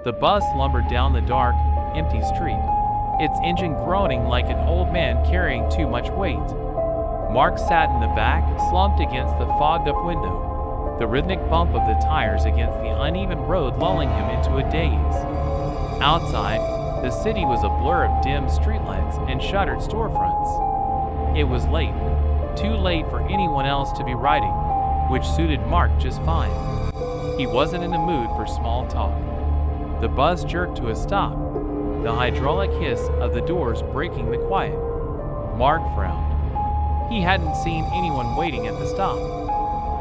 The bus lumbered down the dark, empty street, its engine groaning like an old man carrying too much weight. Mark sat in the back, slumped against the fogged-up window, the rhythmic bump of the tires against the uneven road lulling him into a daze. Outside, the city was a blur of dim streetlights and shuttered storefronts. It was late, too late for anyone else to be riding, which suited Mark just fine. He wasn't in the mood for small talk. The bus jerked to a stop, the hydraulic hiss of the doors breaking the quiet. Mark frowned. He hadn't seen anyone waiting at the stop.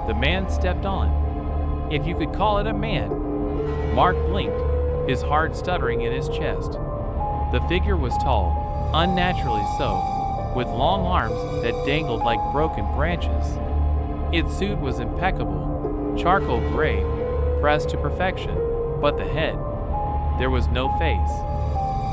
The man stepped on. If you could call it a man. Mark blinked, his heart stuttering in his chest. The figure was tall, unnaturally so, with long arms that dangled like broken branches. Its suit was impeccable, charcoal gray, pressed to perfection, but the head, there was no face.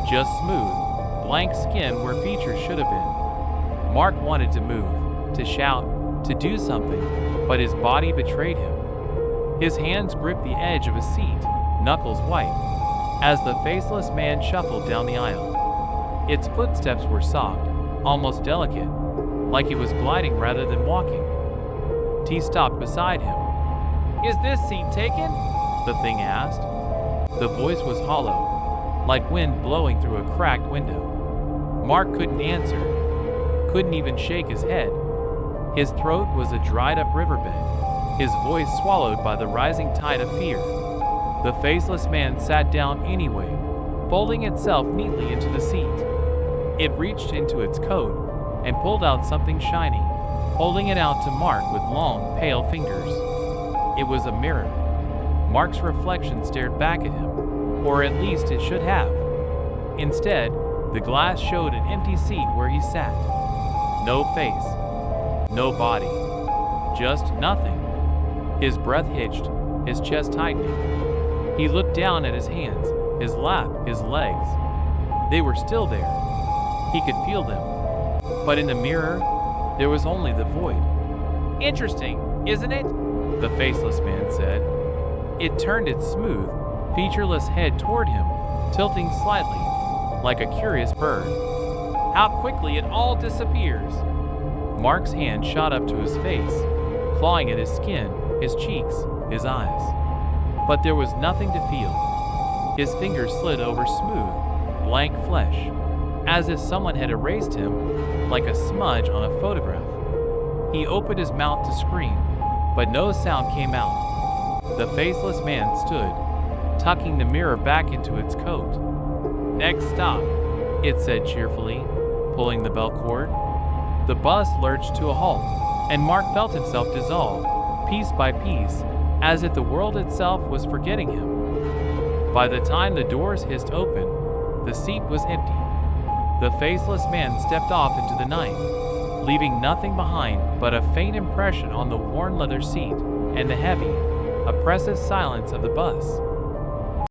Just smooth, blank skin where features should have been. Mark wanted to move, to shout, to do something, but his body betrayed him. His hands gripped the edge of a seat, knuckles white, as the faceless man shuffled down the aisle. Its footsteps were soft, almost delicate, like he was gliding rather than walking. T stopped beside him. "Is this seat taken?" the thing asked. The voice was hollow, like wind blowing through a cracked window. Mark couldn't answer, couldn't even shake his head. His throat was a dried-up riverbed, his voice swallowed by the rising tide of fear. The faceless man sat down anyway, folding itself neatly into the seat. It reached into its coat and pulled out something shiny, holding it out to Mark with long, pale fingers. It was a mirror. Mark's reflection stared back at him, or at least it should have. Instead, the glass showed an empty seat where he sat. No face, no body, just nothing. His breath hitched, his chest tightening. He looked down at his hands, his lap, his legs. They were still there. He could feel them. But in the mirror, there was only the void. "Interesting, isn't it?" the faceless man said. It turned its smooth, featureless head toward him, tilting slightly, like a curious bird. "How quickly it all disappears!" Mark's hand shot up to his face, clawing at his skin, his cheeks, his eyes. But there was nothing to feel. His fingers slid over smooth, blank flesh, as if someone had erased him, like a smudge on a photograph. He opened his mouth to scream, but no sound came out. The faceless man stood, tucking the mirror back into its coat. "Next stop," it said cheerfully, pulling the belt cord. The bus lurched to a halt, and Mark felt himself dissolve, piece by piece, as if the world itself was forgetting him. By the time the doors hissed open, the seat was empty. The faceless man stepped off into the night, leaving nothing behind but a faint impression on the worn leather seat and the heavy, oppressive silence of the bus.